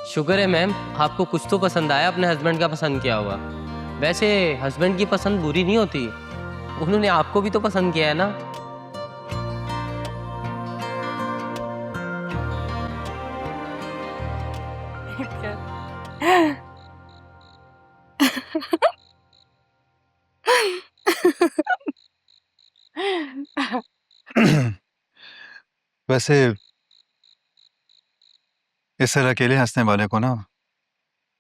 शुक्र है मैम, आपको कुछ तो पसंद आया, अपने हस्बैंड का पसंद किया हुआ। वैसे हस्बैंड की पसंद बुरी नहीं होती, उन्होंने आपको भी तो पसंद किया है ना। वैसे इस तरह अकेले हंसने वाले को ना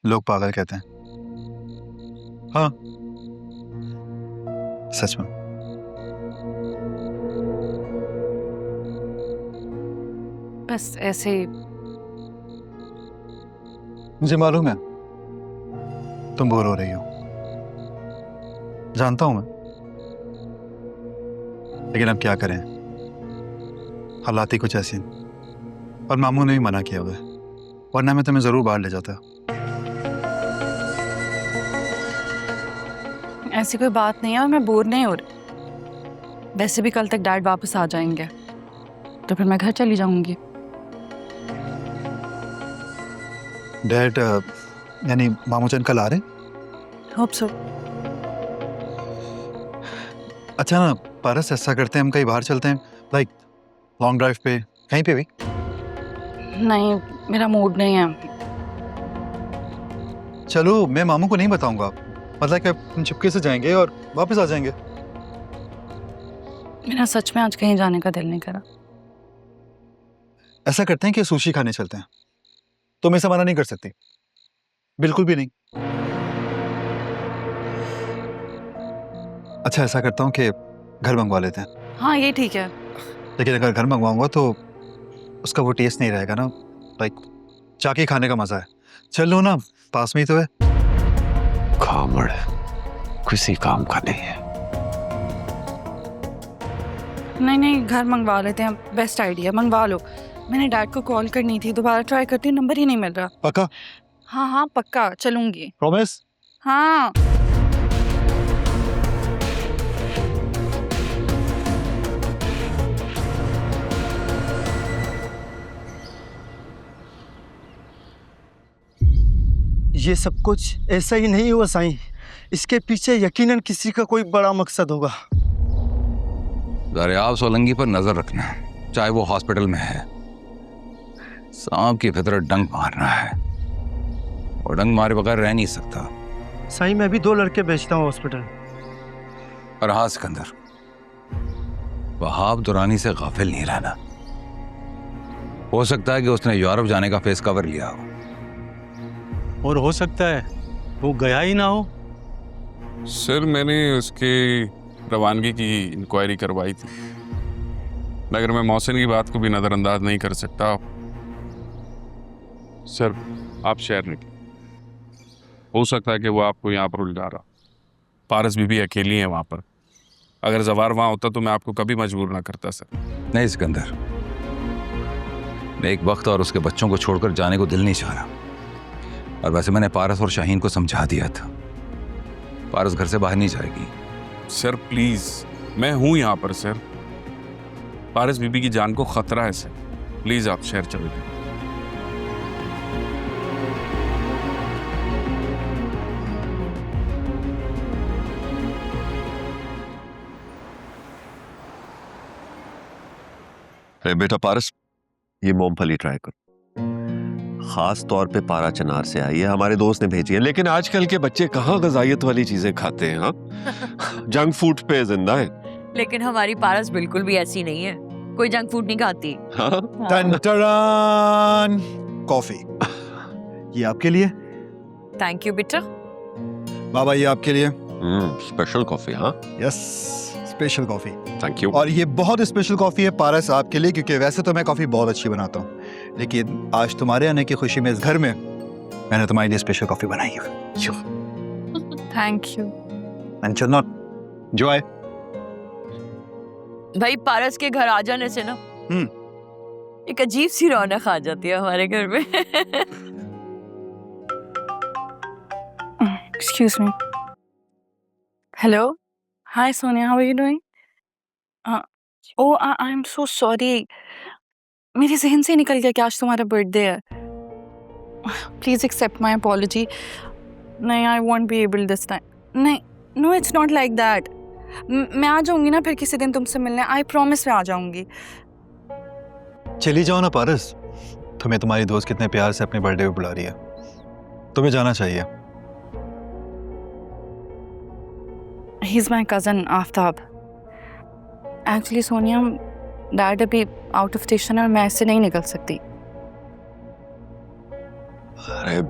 लोग पागल कहते हैं। हाँ, सच में। बस ऐसे ही। मुझे मालूम है तुम बोर हो रही हो, जानता हूं मैं, लेकिन अब क्या करें, हालात ही कुछ ऐसे हैं। और मामू ने भी मना किया हुआ है, वरना मैं तुम्हें जरूर बाहर ले जाता। ऐसी कोई बात नहीं है और मैं बोर नहीं हो रही। वैसे भी कल तक डैड वापस आ जाएंगे, तो फिर मैं घर चली जाऊंगी। डैड यानी मामू चंद कल आ रहे? Hope so. अच्छा ना पारस, ऐसा करते हैं हम कहीं बाहर चलते हैं, लाइक लॉन्ग ड्राइव पे, कहीं पे भी। नहीं, मेरा मूड नहीं है। चलो, मैं मामू को नहीं बताऊंगा, मतलब कि हम चुपके से जाएंगे और वापस आ जाएंगे। मेरा सच में आज कहीं जाने का दिल नहीं करा। ऐसा करते हैं कि सुशी खाने चलते हैं, तुम इसे मना नहीं कर सकती, बिल्कुल भी नहीं। अच्छा, ऐसा करता हूँ कि घर मंगवा लेते हैं। हाँ, ये ठीक है। लेकिन अगर घर मंगवाऊंगा तो उसका वो टेस्ट नहीं रहेगा ना, लाइक चाकी खाने का मजा है। चलो ना, पास में ही तो है। कामड़ किसी काम का नहीं है। नहीं नहीं, घर मंगवा लेते हैं, बेस्ट आइडिया, मंगवा लो। मैंने डैड को कॉल करनी थी, दोबारा ट्राई करती हूँ, नंबर ही नहीं मिल रहा। पक्का? हाँ हाँ पक्का, चलूंगी। प्रॉमिस? हाँ। ये सब कुछ ऐसा ही नहीं हुआ साईं, इसके पीछे यकीनन किसी का कोई बड़ा मकसद होगा। दरियाव सोलंगी पर नजर रखना, चाहे वो हॉस्पिटल में है। सांप की फितरत डंक मारना है, और डंक मारे बगैर रह नहीं सकता। साईं, मैं भी 2 लड़के भेजता हूँ हॉस्पिटल। और हाँ सिकंदर, वहाब दुरानी से गाफिल नहीं रहना। हो सकता है कि उसने यूरोप जाने का फेस कवर लिया हो, और हो सकता है वो गया ही ना हो। सर, मैंने उसकी रवानगी की इंक्वायरी करवाई थी, मगर मैं मोहसिन की बात को भी नज़रअंदाज नहीं कर सकता। सर, आप शहर निकले, हो सकता है कि वो आपको यहाँ पर उलझा रहा। पारस बीबी अकेली है वहाँ पर, अगर जवार वहाँ होता तो मैं आपको कभी मजबूर ना करता सर। नहीं सिकंदर, मैं एक वक्त और उसके बच्चों को छोड़कर जाने को दिल नहीं चाह रहा। और वैसे मैंने पारस और शाहीन को समझा दिया था, पारस घर से बाहर नहीं जाएगी। सर प्लीज, मैं हूं यहाँ पर सर। पारस बीबी की जान को खतरा है सर, प्लीज आप शहर चले जाइए। बेटा पारस, ये मूंगफली ट्राई करो, खास तौर पे पारा चनार से आई है, हमारे दोस्त ने भेजी है। लेकिन आजकल के बच्चे कहाँ ग़िज़ाइयत वाली चीजें खाते हैं, हाँ? जंक फूड पे जिंदा है। लेकिन हमारी पारस बिल्कुल भी ऐसी नहीं है, कोई जंक फूड नहीं खाती। हाँ? टन कॉफी, ये आपके लिए। थैंक यू बेटा। बाबा, ये आपके लिए। Special coffee. हाँ yes, special coffee. Thank you. और ये बहुत स्पेशल कॉफी है पारस आपके लिए, क्योंकि वैसे तो मैं कॉफी बहुत अच्छी बनाता हूँ, लेकिन आज तुम्हारे आने की खुशी में इस घर में मैंने तुम्हारे लिए स्पेशल कॉफी बनाई है। Thank you. एंड चल नॉट जॉय। भाई पारस के घर आ जाने से ना एक अजीब सी रौनक आ जाती है हमारे घर में। Excuse me. Hello, hi Sonia, how are you doing? Oh, I am so sorry, मेरे जहन से निकल गया कि आज तुम्हारा बर्थडे है। Please accept my apology. नहीं, I won't be able this time. नहीं, no it's not like that. मैं आ जाऊंगी ना फिर किसी दिन तुमसे मिलने, आई प्रॉमिस मैं आ जाऊंगी। चली जाओ ना पारस, तुम्हें तुम्हारी दोस्त कितने प्यार से अपने बर्थडे पे बुला रही है, तुम्हें जाना चाहिए। He is my cousin Aftab. Actually Sonia, dad अभी आउट ऑफ स्टेशन है और मैं इससे नहीं निकल सकती। अरे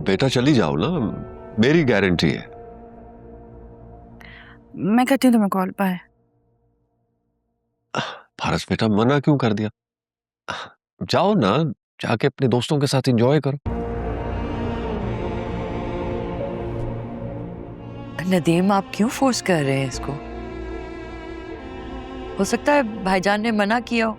बेटा चली जाओ ना, मेरी गारंटी है। मैं करती हूँ तुम्हें कॉल। बाय। पारस बेटा मना क्यों कर दिया? जाओ ना, जाके अपने दोस्तों के साथ एंजॉय करो। नदीम, आप क्यों फोर्स कर रहे हैं इसको? हो सकता है भाईजान ने मना किया हो।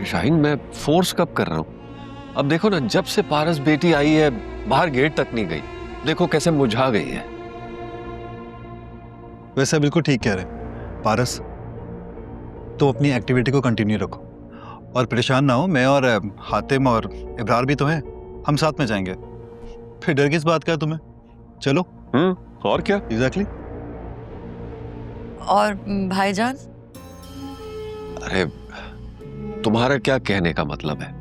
शाहीन, मैं फोर्स कब कर रहा हूं? अब देखो ना, जब से पारस बेटी आई है बाहर गेट तक नहीं गई, देखो कैसे मुरझा गई है। वैसे बिल्कुल ठीक कह रहे पारस, तो अपनी एक्टिविटी को कंटिन्यू रखो और परेशान ना हो। मैं और हातिम और इब्रार भी तो हैं, हम साथ में जाएंगे। फिर डर किस बात का है तुम्हें? चलो। और क्या? एग्जैक्टली। और भाईजान? अरे तुम्हारा क्या कहने का मतलब है?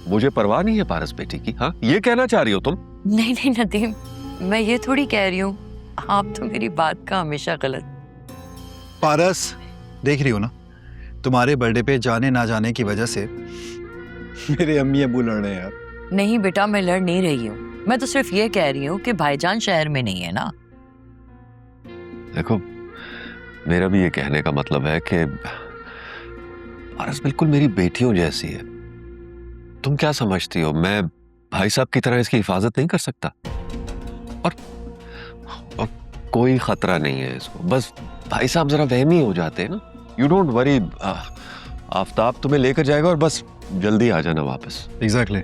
मुझे परवाह नहीं है पारस बेटी की? हाँ, ये कहना चाह रही हो तुम? नहीं नहीं नदीम, मैं ये थोड़ी कह रही हूँ, आप तो मेरी बात का हमेशा गलत। पारस, देख रही हो ना, तुम्हारे बर्थडे पे जाने ना जाने की वजह से मेरे अम्मी अबू लड़ रहे हैं यार। नहीं बेटा, मैं लड़ नहीं रही हूँ, मैं तो सिर्फ ये कह रही हूँ कि भाईजान शहर में नहीं है ना। देखो, मेरा भी ये कहने का मतलब है कि पारस बिल्कुल मेरी बेटियों जैसी है। तुम क्या समझती हो, मैं भाई साहब की तरह इसकी हिफाजत नहीं कर सकता? और कोई खतरा नहीं है इसको, बस भाई साहब जरा वहमी हो जाते हैं ना। यू डोंट वरी, आफ्ताब तुम्हें लेकर जाएगा और बस जल्दी आ जाना वापस। एग्जैक्टली।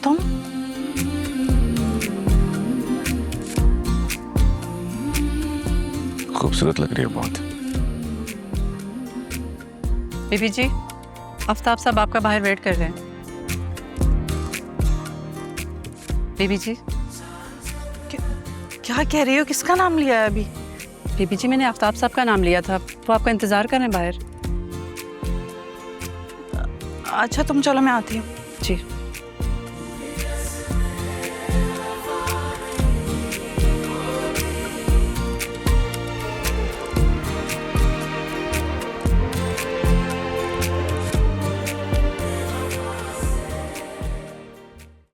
तुम खूबसूरत लग रही है बहुत। बीबी जी, आफ्ताब साहब आपका बाहर वेट कर रहे हैं। बीबी जी, क्या कह रही हो? किसका नाम लिया है अभी? बीबी जी, मैंने आफ्ताब साहब का नाम लिया था, वो आपका इंतजार कर रहे हैं बाहर। अच्छा तुम चलो, मैं आती हूँ। जी।